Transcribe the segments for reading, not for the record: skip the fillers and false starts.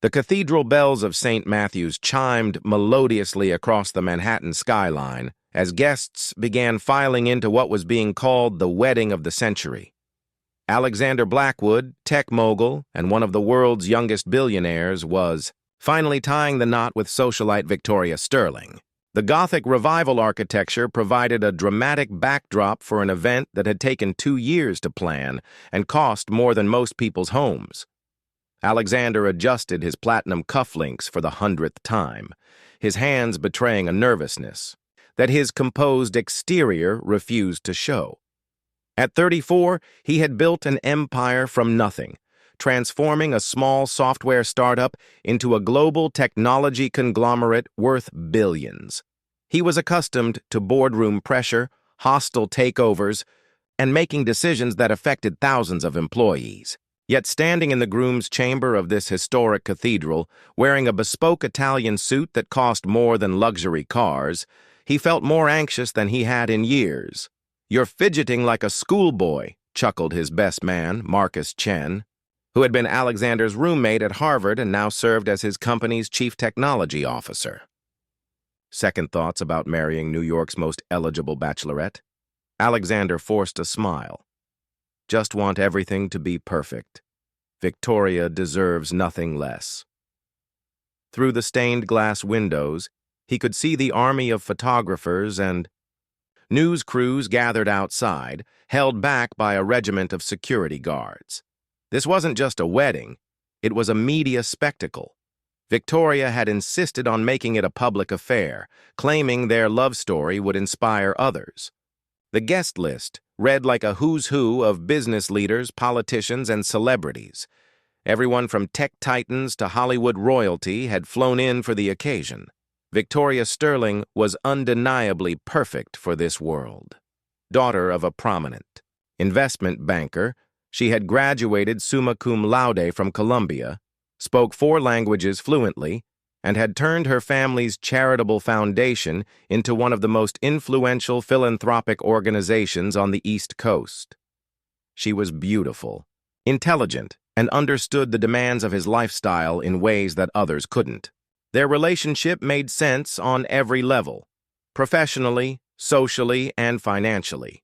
The cathedral bells of St. Matthew's chimed melodiously across the Manhattan skyline as guests began filing into what was being called the wedding of the century. Alexander Blackwood, tech mogul and one of the world's youngest billionaires, was finally tying the knot with socialite Victoria Sterling. The Gothic revival architecture provided a dramatic backdrop for an event that had taken 2 years to plan and cost more than most people's homes. Alexander adjusted his platinum cufflinks for the 100th time, his hands betraying a nervousness that his composed exterior refused to show. At 34, he had built an empire from nothing, transforming a small software startup into a global technology conglomerate worth billions. He was accustomed to boardroom pressure, hostile takeovers, and making decisions that affected thousands of employees. Yet standing in the groom's chamber of this historic cathedral, wearing a bespoke Italian suit that cost more than luxury cars, he felt more anxious than he had in years. "You're fidgeting like a schoolboy," chuckled his best man, Marcus Chen, who had been Alexander's roommate at Harvard and now served as his company's chief technology officer. Second thoughts about marrying New York's most eligible bachelorette? Alexander forced a smile. Just want everything to be perfect. Victoria deserves nothing less. Through the stained glass windows, he could see the army of photographers and news crews gathered outside, held back by a regiment of security guards. This wasn't just a wedding, it was a media spectacle. Victoria had insisted on making it a public affair, claiming their love story would inspire others. The guest list read like a who's who of business leaders, politicians, and celebrities. Everyone from tech titans to Hollywood royalty had flown in for the occasion. Victoria Sterling was undeniably perfect for this world. Daughter of a prominent investment banker, she had graduated summa cum laude from Columbia, spoke 4 languages fluently, and had turned her family's charitable foundation into one of the most influential philanthropic organizations on the East Coast. She was beautiful, intelligent, and understood the demands of his lifestyle in ways that others couldn't. Their relationship made sense on every level, professionally, socially, and financially.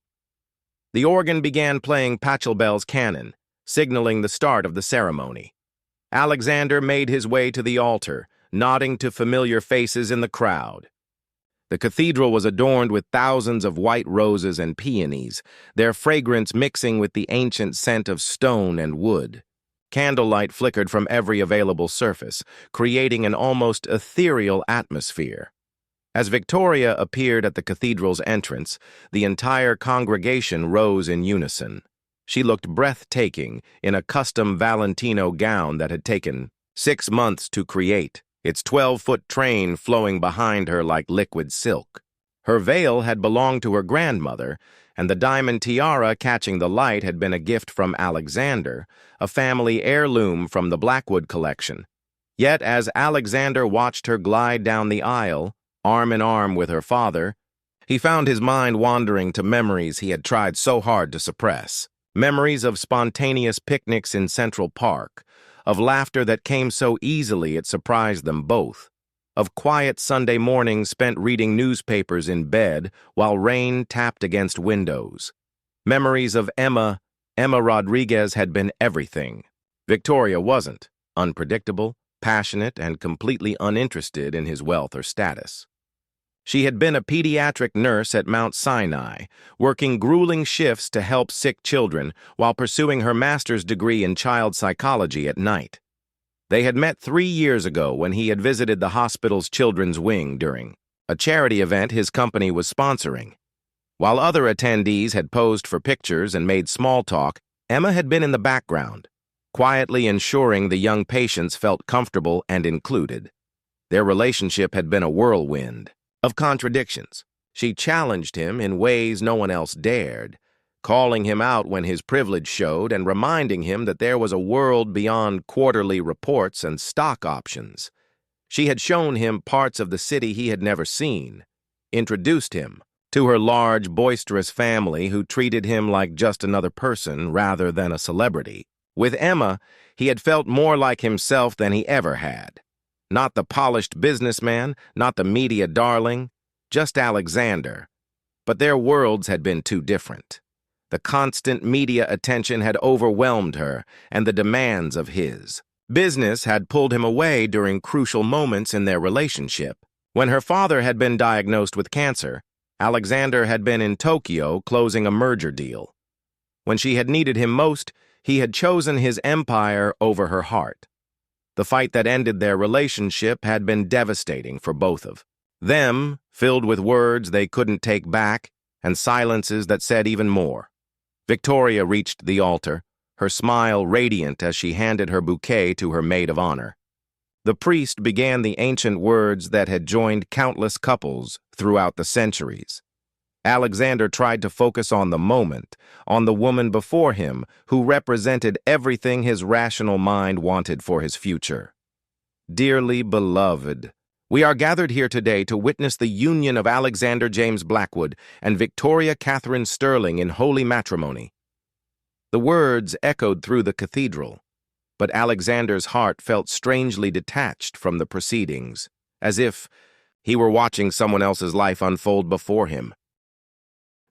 The organ began playing Pachelbel's canon, signaling the start of the ceremony. Alexander made his way to the altar, nodding to familiar faces in the crowd. The cathedral was adorned with thousands of white roses and peonies, their fragrance mixing with the ancient scent of stone and wood. Candlelight flickered from every available surface, creating an almost ethereal atmosphere. As Victoria appeared at the cathedral's entrance, the entire congregation rose in unison. She looked breathtaking in a custom Valentino gown that had taken 6 months to create, its 12-foot train flowing behind her like liquid silk. Her veil had belonged to her grandmother, and the diamond tiara catching the light had been a gift from Alexander, a family heirloom from the Blackwood collection. Yet as Alexander watched her glide down the aisle, arm in arm with her father, he found his mind wandering to memories he had tried so hard to suppress. Memories of spontaneous picnics in Central Park, of laughter that came so easily it surprised them both, of quiet Sunday mornings spent reading newspapers in bed while rain tapped against windows. Memories of Emma Rodriguez had been everything. Victoria wasn't, unpredictable, passionate, and completely uninterested in his wealth or status. She had been a pediatric nurse at Mount Sinai, working grueling shifts to help sick children while pursuing her master's degree in child psychology at night. They had met 3 years ago when he had visited the hospital's children's wing during a charity event his company was sponsoring. While other attendees had posed for pictures and made small talk, Emma had been in the background, quietly ensuring the young patients felt comfortable and included. Their relationship had been a whirlwind of contradictions. She challenged him in ways no one else dared, calling him out when his privilege showed and reminding him that there was a world beyond quarterly reports and stock options. She had shown him parts of the city he had never seen, introduced him to her large, boisterous family who treated him like just another person rather than a celebrity. With Emma, he had felt more like himself than he ever had. Not the polished businessman, not the media darling, just Alexander. But their worlds had been too different. The constant media attention had overwhelmed her, and the demands of his business had pulled him away during crucial moments in their relationship. When her father had been diagnosed with cancer, Alexander had been in Tokyo closing a merger deal. When she had needed him most, he had chosen his empire over her heart. The fight that ended their relationship had been devastating for both of them, filled with words they couldn't take back and silences that said even more. Victoria reached the altar, her smile radiant as she handed her bouquet to her maid of honor. The priest began the ancient words that had joined countless couples throughout the centuries. Alexander tried to focus on the moment, on the woman before him who represented everything his rational mind wanted for his future. Dearly beloved, we are gathered here today to witness the union of Alexander James Blackwood and Victoria Catherine Sterling in holy matrimony. The words echoed through the cathedral, but Alexander's heart felt strangely detached from the proceedings, as if he were watching someone else's life unfold before him.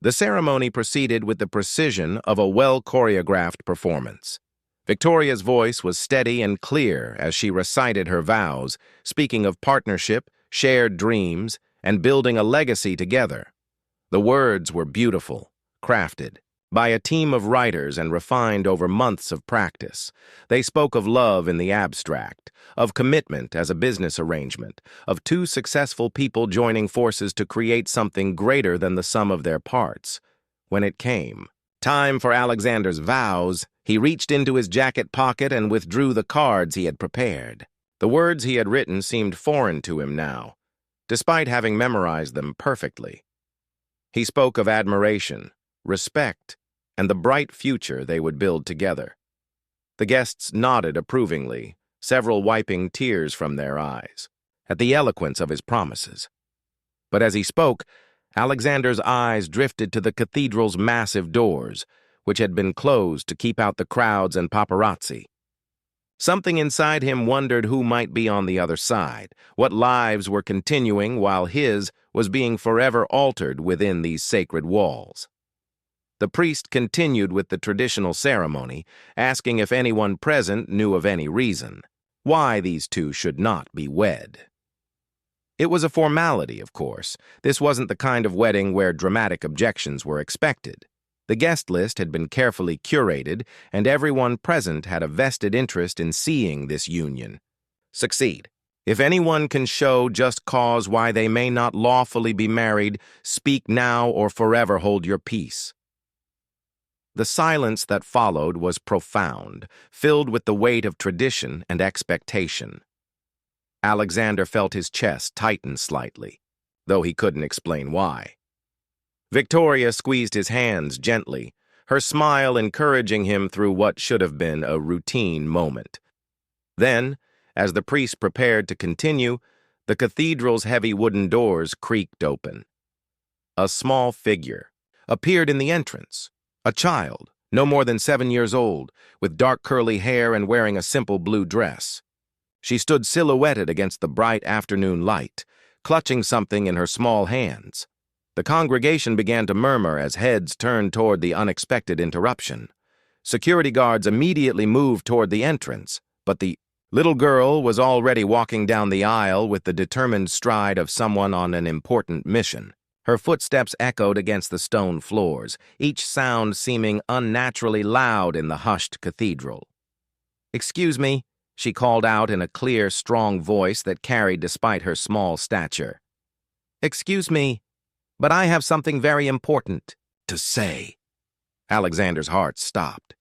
The ceremony proceeded with the precision of a well-choreographed performance. Victoria's voice was steady and clear as she recited her vows, speaking of partnership, shared dreams, and building a legacy together. The words were beautiful, crafted by a team of writers and refined over months of practice. They spoke of love in the abstract, of commitment as a business arrangement, of two successful people joining forces to create something greater than the sum of their parts. When it came time for Alexander's vows, he reached into his jacket pocket and withdrew the cards he had prepared. The words he had written seemed foreign to him now, despite having memorized them perfectly. He spoke of admiration, respect, and the bright future they would build together. The guests nodded approvingly, several wiping tears from their eyes, at the eloquence of his promises. But as he spoke, Alexander's eyes drifted to the cathedral's massive doors, which had been closed to keep out the crowds and paparazzi. Something inside him wondered who might be on the other side, what lives were continuing while his was being forever altered within these sacred walls. The priest continued with the traditional ceremony, asking if anyone present knew of any reason why these two should not be wed. It was a formality, of course. This wasn't the kind of wedding where dramatic objections were expected. The guest list had been carefully curated, and everyone present had a vested interest in seeing this union succeed. If anyone can show just cause why they may not lawfully be married, speak now or forever hold your peace. The silence that followed was profound, filled with the weight of tradition and expectation. Alexander felt his chest tighten slightly, though he couldn't explain why. Victoria squeezed his hands gently, her smile encouraging him through what should have been a routine moment. Then, as the priest prepared to continue, the cathedral's heavy wooden doors creaked open. A small figure appeared in the entrance. A child, no more than 7 years old, with dark curly hair and wearing a simple blue dress. She stood silhouetted against the bright afternoon light, clutching something in her small hands. The congregation began to murmur as heads turned toward the unexpected interruption. Security guards immediately moved toward the entrance, but the little girl was already walking down the aisle with the determined stride of someone on an important mission. Her footsteps echoed against the stone floors, each sound seeming unnaturally loud in the hushed cathedral. "Excuse me," she called out in a clear, strong voice that carried despite her small stature. "Excuse me, but I have something very important to say." Alexander's heart stopped.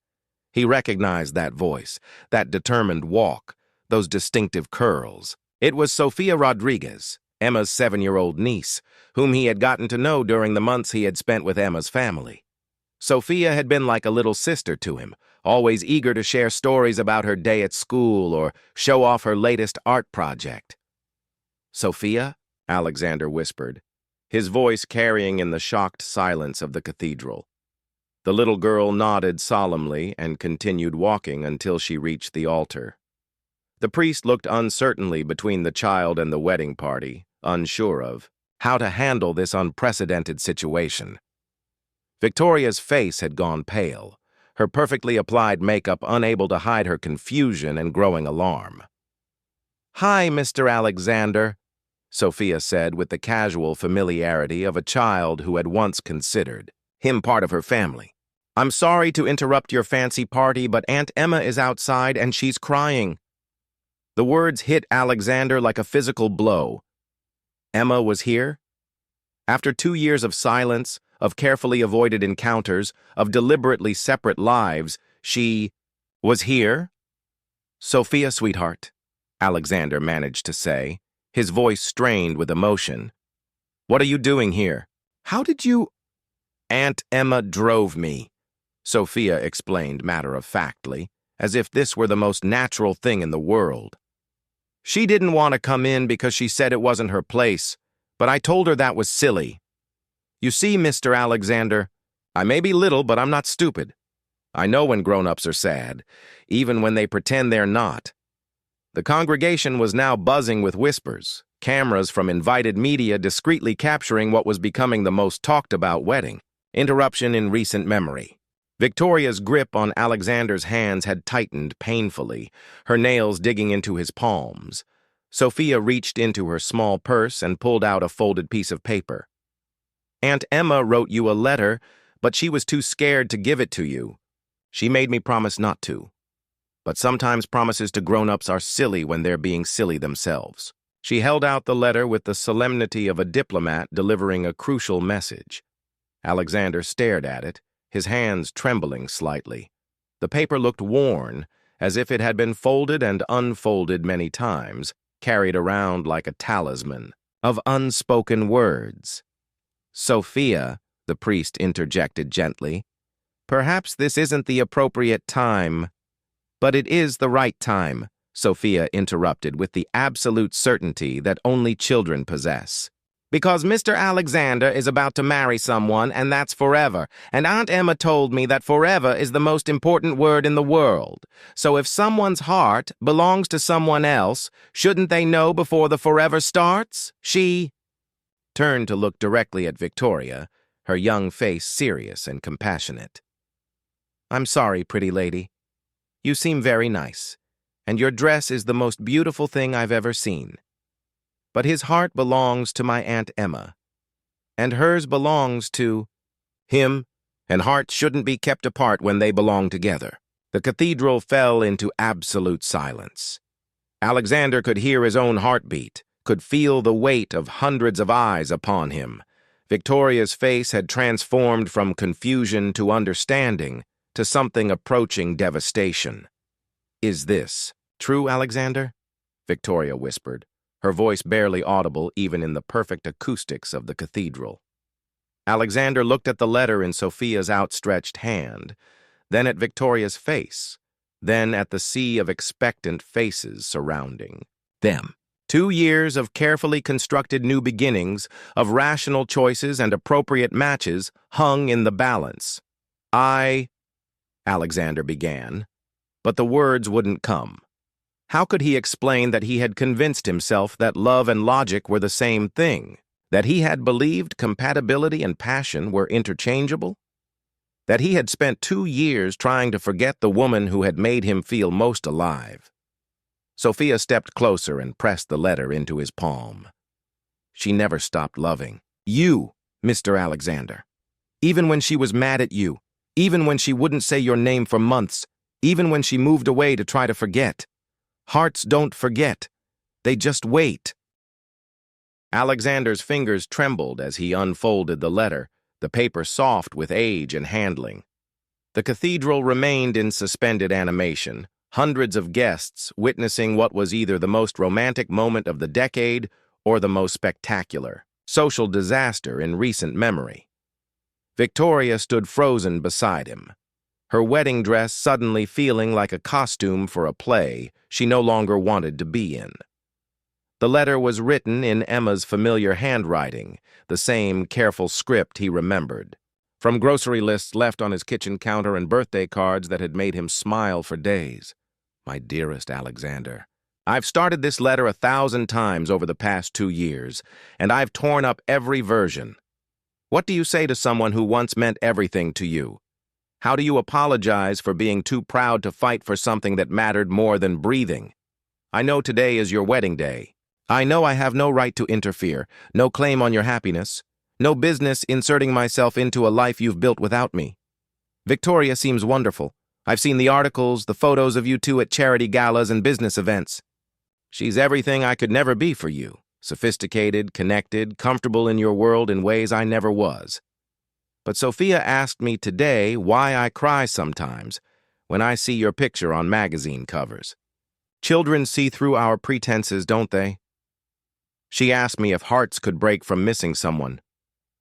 He recognized that voice, that determined walk, those distinctive curls. It was Sofia Rodriguez, Emma's 7-year-old niece, whom he had gotten to know during the months he had spent with Emma's family. Sophia had been like a little sister to him, always eager to share stories about her day at school or show off her latest art project. "Sophia?" Alexander whispered, his voice carrying in the shocked silence of the cathedral. The little girl nodded solemnly and continued walking until she reached the altar. The priest looked uncertainly between the child and the wedding party, unsure of how to handle this unprecedented situation. Victoria's face had gone pale, her perfectly applied makeup unable to hide her confusion and growing alarm. "Hi, Mr. Alexander," Sophia said with the casual familiarity of a child who had once considered him part of her family. "I'm sorry to interrupt your fancy party, but Aunt Emma is outside and she's crying." The words hit Alexander like a physical blow. Emma was here? After 2 years of silence, of carefully avoided encounters, of deliberately separate lives, she was here? "Sophia, sweetheart," Alexander managed to say, his voice strained with emotion. "What are you doing here? How did you—" "Aunt Emma drove me," Sophia explained matter-of-factly, as if this were the most natural thing in the world. "She didn't want to come in because she said it wasn't her place, but I told her that was silly. You see, Mr. Alexander, I may be little, but I'm not stupid. I know when grown-ups are sad, even when they pretend they're not." The congregation was now buzzing with whispers, cameras from invited media discreetly capturing what was becoming the most talked-about wedding. Interruption in recent memory. Victoria's grip on Alexander's hands had tightened painfully, her nails digging into his palms. Sophia reached into her small purse and pulled out a folded piece of paper. "Aunt Emma wrote you a letter, but she was too scared to give it to you. She made me promise not to. But sometimes promises to grown-ups are silly when they're being silly themselves." She held out the letter with the solemnity of a diplomat delivering a crucial message. Alexander stared at it, his hands trembling slightly. The paper looked worn, as if it had been folded and unfolded many times, carried around like a talisman of unspoken words. "Sophia," the priest interjected gently, "perhaps this isn't the appropriate time." "But it is the right time," Sophia interrupted with the absolute certainty that only children possess. "Because Mr. Alexander is about to marry someone, and that's forever. And Aunt Emma told me that forever is the most important word in the world. So if someone's heart belongs to someone else, shouldn't they know before the forever starts?" She turned to look directly at Victoria, her young face serious and compassionate. "I'm sorry, pretty lady. You seem very nice, and your dress is the most beautiful thing I've ever seen. But his heart belongs to my Aunt Emma, and hers belongs to him, and hearts shouldn't be kept apart when they belong together." The cathedral fell into absolute silence. Alexander could hear his own heartbeat, could feel the weight of hundreds of eyes upon him. Victoria's face had transformed from confusion to understanding, to something approaching devastation. "Is this true, Alexander?" Victoria whispered, her voice barely audible even in the perfect acoustics of the cathedral. Alexander looked at the letter in Sophia's outstretched hand, then at Victoria's face, then at the sea of expectant faces surrounding them. 2 years of carefully constructed new beginnings, of rational choices and appropriate matches, hung in the balance. Alexander began, but the words wouldn't come. How could he explain that he had convinced himself that love and logic were the same thing, that he had believed compatibility and passion were interchangeable, that he had spent 2 years trying to forget the woman who had made him feel most alive? Sophia stepped closer and pressed the letter into his palm. She never stopped loving you, Mr. Alexander. Even when she was mad at you, even when she wouldn't say your name for months, even when she moved away to try to forget. Hearts don't forget. They just wait. Alexander's fingers trembled as he unfolded the letter, the paper soft with age and handling. The cathedral remained in suspended animation, hundreds of guests witnessing what was either the most romantic moment of the decade or the most spectacular social disaster in recent memory. Victoria stood frozen beside him, her wedding dress suddenly feeling like a costume for a play she no longer wanted to be in. The letter was written in Emma's familiar handwriting, the same careful script he remembered. from grocery lists left on his kitchen counter and birthday cards that had made him smile for days. My dearest Alexander, I've started this letter 1,000 times over the past 2 years, and I've torn up every version. What do you say to someone who once meant everything to you? How do you apologize for being too proud to fight for something that mattered more than breathing? I know today is your wedding day. I know I have no right to interfere, no claim on your happiness, no business inserting myself into a life you've built without me. Victoria seems wonderful. I've seen the articles, the photos of you two at charity galas and business events. She's everything I could never be for you. Sophisticated, connected, comfortable in your world in ways I never was. But Sophia asked me today why I cry sometimes when I see your picture on magazine covers. Children see through our pretenses, don't they? She asked me if hearts could break from missing someone,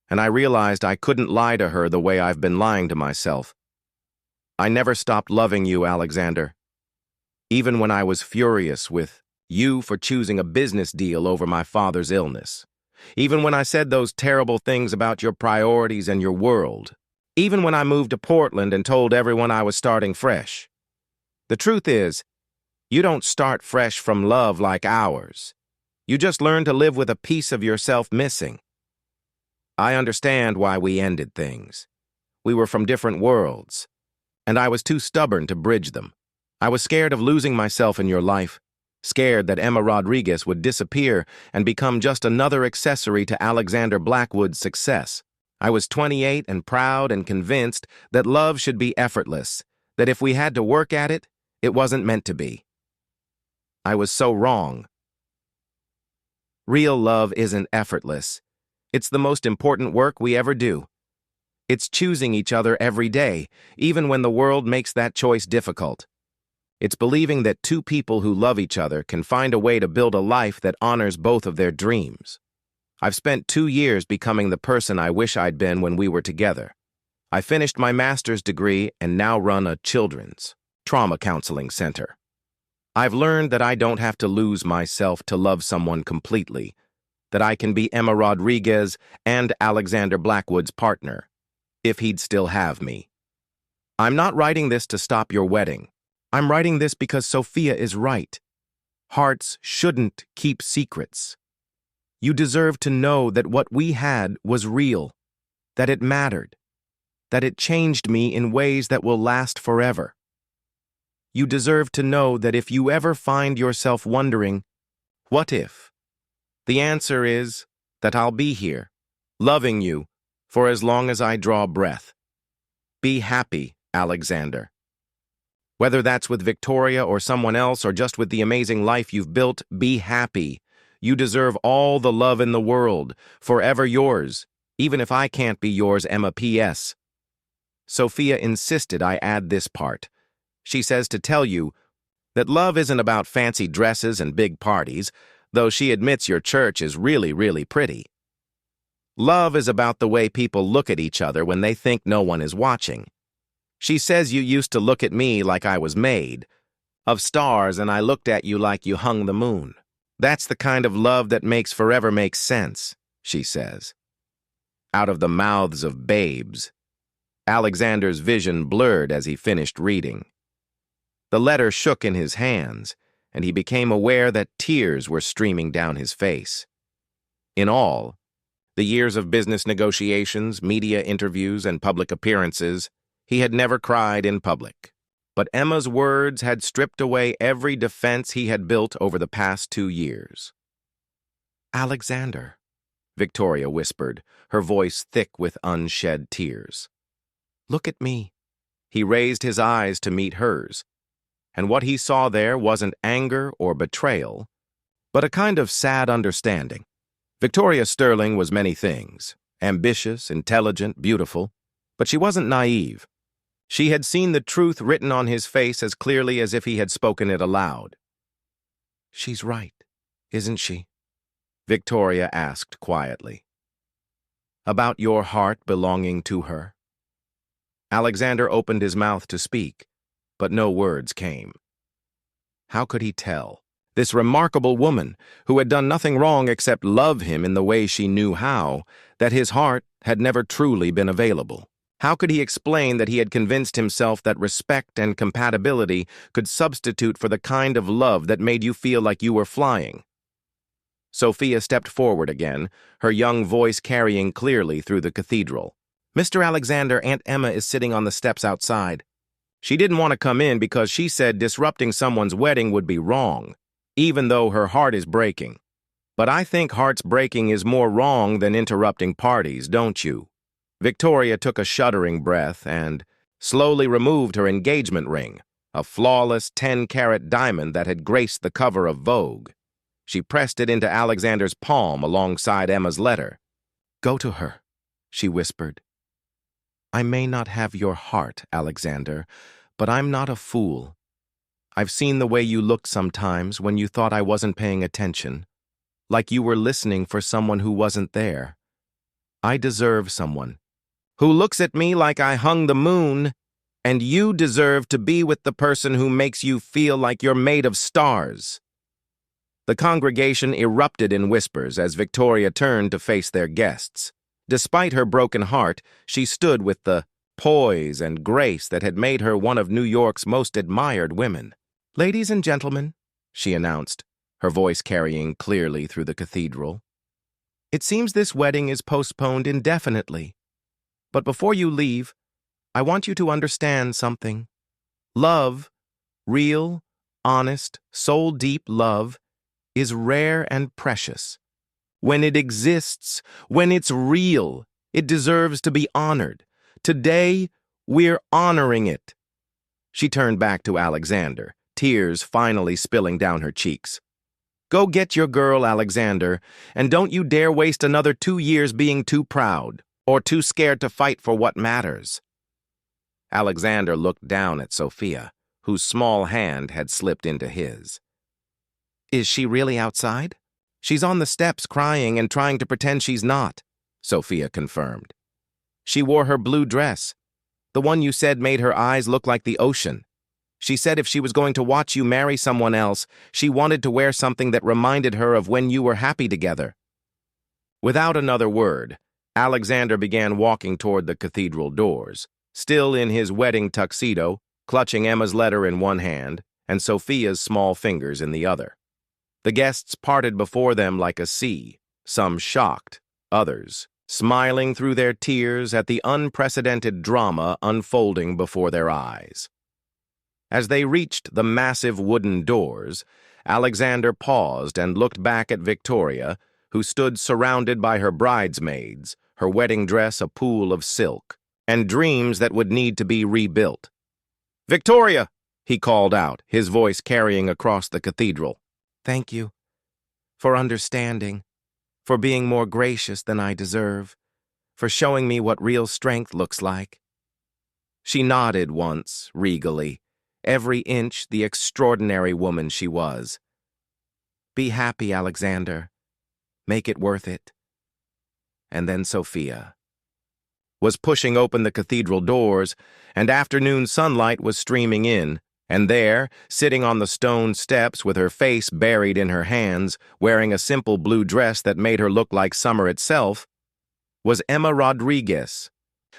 and I realized I couldn't lie to her the way I've been lying to myself. I never stopped loving you, Alexander. Even when I was furious with you for choosing a business deal over my father's illness. Even when I said those terrible things about your priorities and your world. Even when I moved to Portland and told everyone I was starting fresh. The truth is, you don't start fresh from love like ours. You just learn to live with a piece of yourself missing. I understand why we ended things. We were from different worlds, and I was too stubborn to bridge them. I was scared of losing myself in your life, scared that Emma Rodriguez would disappear and become just another accessory to Alexander Blackwood's success. I was 28 and proud and convinced that love should be effortless, that if we had to work at it, it wasn't meant to be. I was so wrong. Real love isn't effortless. It's the most important work we ever do. It's choosing each other every day, even when the world makes that choice difficult. It's believing that two people who love each other can find a way to build a life that honors both of their dreams. I've spent 2 years becoming the person I wish I'd been when we were together. I finished my master's degree and now run a children's trauma counseling center. I've learned that I don't have to lose myself to love someone completely, that I can be Emma Rodriguez and Alexander Blackwood's partner, if he'd still have me. I'm not writing this to stop your wedding. I'm writing this because Sophia is right. Hearts shouldn't keep secrets. You deserve to know that what we had was real, that it mattered, that it changed me in ways that will last forever. You deserve to know that if you ever find yourself wondering, what if? The answer is that I'll be here, loving you, for as long as I draw breath. Be happy, Alexander. Whether that's with Victoria or someone else or just with the amazing life you've built, be happy. You deserve all the love in the world, forever yours, even if I can't be yours, Emma P.S. Sophia insisted I add this part. She says to tell you that love isn't about fancy dresses and big parties, though she admits your church is really, really pretty. Love is about the way people look at each other when they think no one is watching. She says you used to look at me like I was made of stars and I looked at you like you hung the moon. That's the kind of love that makes forever make sense, she says. Out of the mouths of babes. Alexander's vision blurred as he finished reading. The letter shook in his hands, and he became aware that tears were streaming down his face. In all, the years of business negotiations, media interviews, and public appearances, he had never cried in public. But Emma's words had stripped away every defense he had built over the past 2 years. Alexander, Victoria whispered, her voice thick with unshed tears. Look at me. He raised his eyes to meet hers, and what he saw there wasn't anger or betrayal, but a kind of sad understanding. Victoria Sterling was many things, ambitious, intelligent, beautiful, but she wasn't naive. She had seen the truth written on his face as clearly as if he had spoken it aloud. She's right, isn't she? Victoria asked quietly. About your heart belonging to her? Alexander opened his mouth to speak, but no words came. How could he tell? This remarkable woman, who had done nothing wrong except love him in the way she knew how, that his heart had never truly been available. How could he explain that he had convinced himself that respect and compatibility could substitute for the kind of love that made you feel like you were flying? Sophia stepped forward again, her young voice carrying clearly through the cathedral. "Mr. Alexander, Aunt Emma is sitting on the steps outside. She didn't want to come in because she said disrupting someone's wedding would be wrong, even though her heart is breaking. But I think hearts breaking is more wrong than interrupting parties, don't you?" Victoria took a shuddering breath and slowly removed her engagement ring, a flawless 10-carat diamond that had graced the cover of Vogue. She pressed it into Alexander's palm alongside Emma's letter. "Go to her," she whispered. "I may not have your heart, Alexander, but I'm not a fool. I've seen the way you looked sometimes when you thought I wasn't paying attention, like you were listening for someone who wasn't there. I deserve someone who looks at me like I hung the moon, and you deserve to be with the person who makes you feel like you're made of stars." The congregation erupted in whispers as Victoria turned to face their guests. Despite her broken heart, she stood with the poise and grace that had made her one of New York's most admired women. "Ladies and gentlemen," she announced, her voice carrying clearly through the cathedral, "it seems this wedding is postponed indefinitely. But before you leave, I want you to understand something. Love, real, honest, soul-deep love, is rare and precious. When it exists, when it's real, it deserves to be honored. Today, we're honoring it." She turned back to Alexander, tears finally spilling down her cheeks. "Go get your girl, Alexander, and don't you dare waste another 2 years being too proud or too scared to fight for what matters." Alexander looked down at Sophia, whose small hand had slipped into his. "Is she really outside?" "She's on the steps crying and trying to pretend she's not," Sophia confirmed. "She wore her blue dress, the one you said made her eyes look like the ocean. She said if she was going to watch you marry someone else, she wanted to wear something that reminded her of when you were happy together." Without another word, Alexander began walking toward the cathedral doors, still in his wedding tuxedo, clutching Emma's letter in one hand and Sophia's small fingers in the other. The guests parted before them like a sea, some shocked, others smiling through their tears at the unprecedented drama unfolding before their eyes. As they reached the massive wooden doors, Alexander paused and looked back at Victoria, who stood surrounded by her bridesmaids, her wedding dress a pool of silk, and dreams that would need to be rebuilt. "Victoria!" he called out, his voice carrying across the cathedral. "Thank you for understanding, for being more gracious than I deserve, for showing me what real strength looks like." She nodded once, regally, every inch the extraordinary woman she was. "Be happy, Alexander. Make it worth it." And then Sophia was pushing open the cathedral doors, and afternoon sunlight was streaming in. And there, sitting on the stone steps with her face buried in her hands, wearing a simple blue dress that made her look like summer itself, was Emma Rodriguez,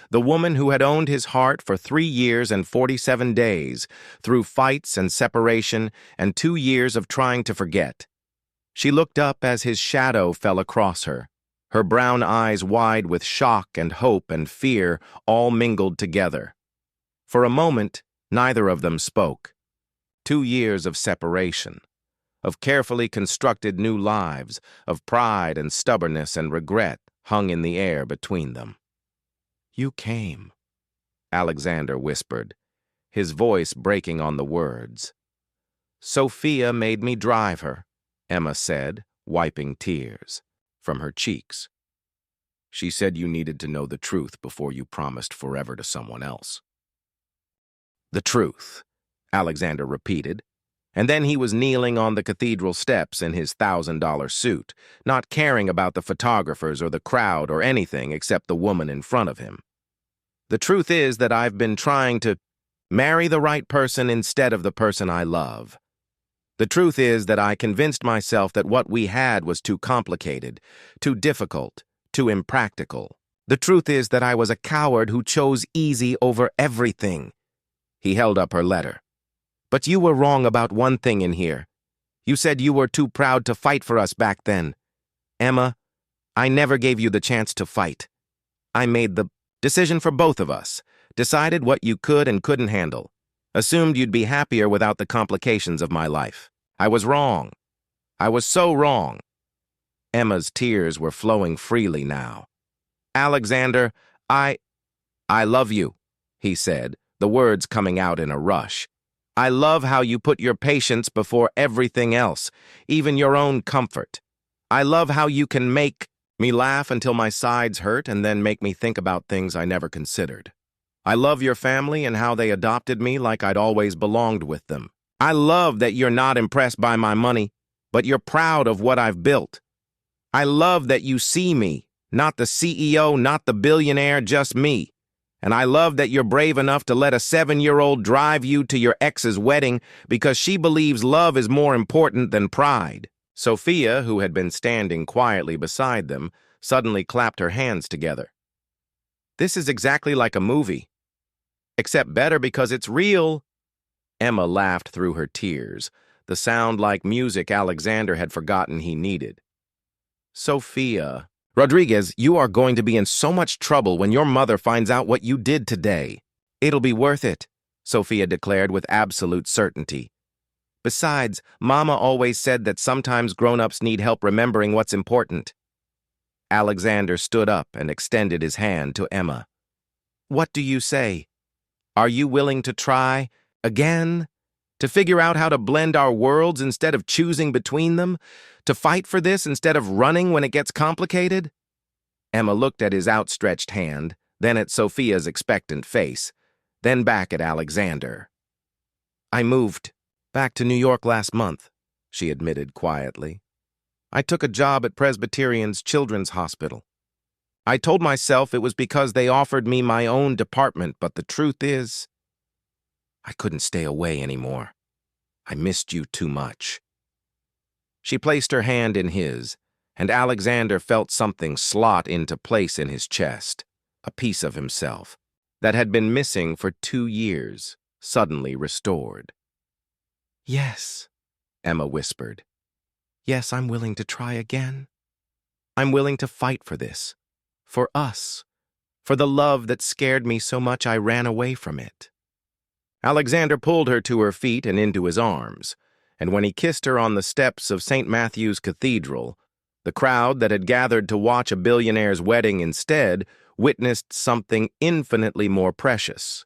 the woman who had owned his heart for 3 years and 47 days, through fights and separation and 2 years of trying to forget. She looked up as his shadow fell across her, her brown eyes wide with shock and hope and fear all mingled together. For a moment, neither of them spoke. 2 years of separation, of carefully constructed new lives, of pride and stubbornness and regret hung in the air between them. "You came," Alexander whispered, his voice breaking on the words. "Sophia made me drive her," Emma said, wiping tears from her cheeks. "She said you needed to know the truth before you promised forever to someone else." "The truth," Alexander repeated, and then he was kneeling on the cathedral steps in his $1,000 suit, not caring about the photographers or the crowd or anything except the woman in front of him. "The truth is that I've been trying to marry the right person instead of the person I love. The truth is that I convinced myself that what we had was too complicated, too difficult, too impractical. The truth is that I was a coward who chose easy over everything." He held up her letter. "But you were wrong about one thing in here. You said you were too proud to fight for us back then. Emma, I never gave you the chance to fight. I made the decision for both of us, decided what you could and couldn't handle, assumed you'd be happier without the complications of my life. I was wrong. I was so wrong." Emma's tears were flowing freely now. "Alexander, I love you," he said, the words coming out in a rush. "I love how you put your patience before everything else, even your own comfort. I love how you can make me laugh until my sides hurt and then make me think about things I never considered. I love your family and how they adopted me like I'd always belonged with them. I love that you're not impressed by my money, but you're proud of what I've built. I love that you see me, not the CEO, not the billionaire, just me. And I love that you're brave enough to let a 7-year-old drive you to your ex's wedding because she believes love is more important than pride." Sophia, who had been standing quietly beside them, suddenly clapped her hands together. "This is exactly like a movie. Except better because it's real." Emma laughed through her tears, the sound like music Alexander had forgotten he needed. "Sophia, Rodriguez, you are going to be in so much trouble when your mother finds out what you did today." "It'll be worth it," Sophia declared with absolute certainty. "Besides, Mama always said that sometimes grown-ups need help remembering what's important." Alexander stood up and extended his hand to Emma. "What do you say? Are you willing to try again? To figure out how to blend our worlds instead of choosing between them? To fight for this instead of running when it gets complicated?" Emma looked at his outstretched hand, then at Sophia's expectant face, then back at Alexander. "I moved back to New York last month," she admitted quietly. "I took a job at Presbyterian's Children's Hospital. I told myself it was because they offered me my own department, but the truth is, I couldn't stay away anymore. I missed you too much." She placed her hand in his, and Alexander felt something slot into place in his chest, a piece of himself, that had been missing for 2 years, suddenly restored. "Yes," Emma whispered. "Yes, I'm willing to try again. I'm willing to fight for this, for us, for the love that scared me so much I ran away from it." Alexander pulled her to her feet and into his arms, and when he kissed her on the steps of St. Matthew's Cathedral, the crowd that had gathered to watch a billionaire's wedding instead witnessed something infinitely more precious.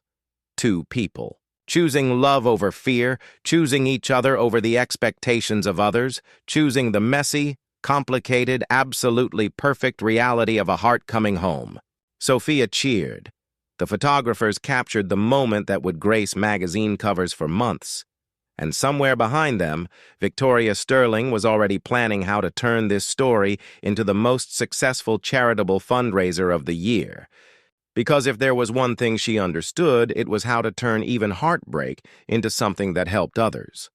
2 people, choosing love over fear, choosing each other over the expectations of others, choosing the messy, complicated, absolutely perfect reality of a heart coming home. Sophia cheered. The photographers captured the moment that would grace magazine covers for months. And somewhere behind them, Victoria Sterling was already planning how to turn this story into the most successful charitable fundraiser of the year. Because if there was one thing she understood, it was how to turn even heartbreak into something that helped others.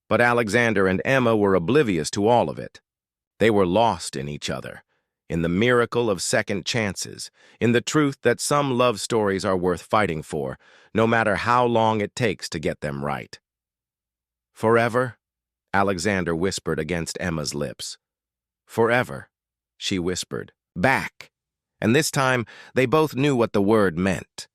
But Alexander and Emma were oblivious to all of it. They were lost in each other, in the miracle of second chances, in the truth that some love stories are worth fighting for, no matter how long it takes to get them right. "Forever?" Alexander whispered against Emma's lips. "Forever," she whispered, back. And this time, they both knew what the word meant.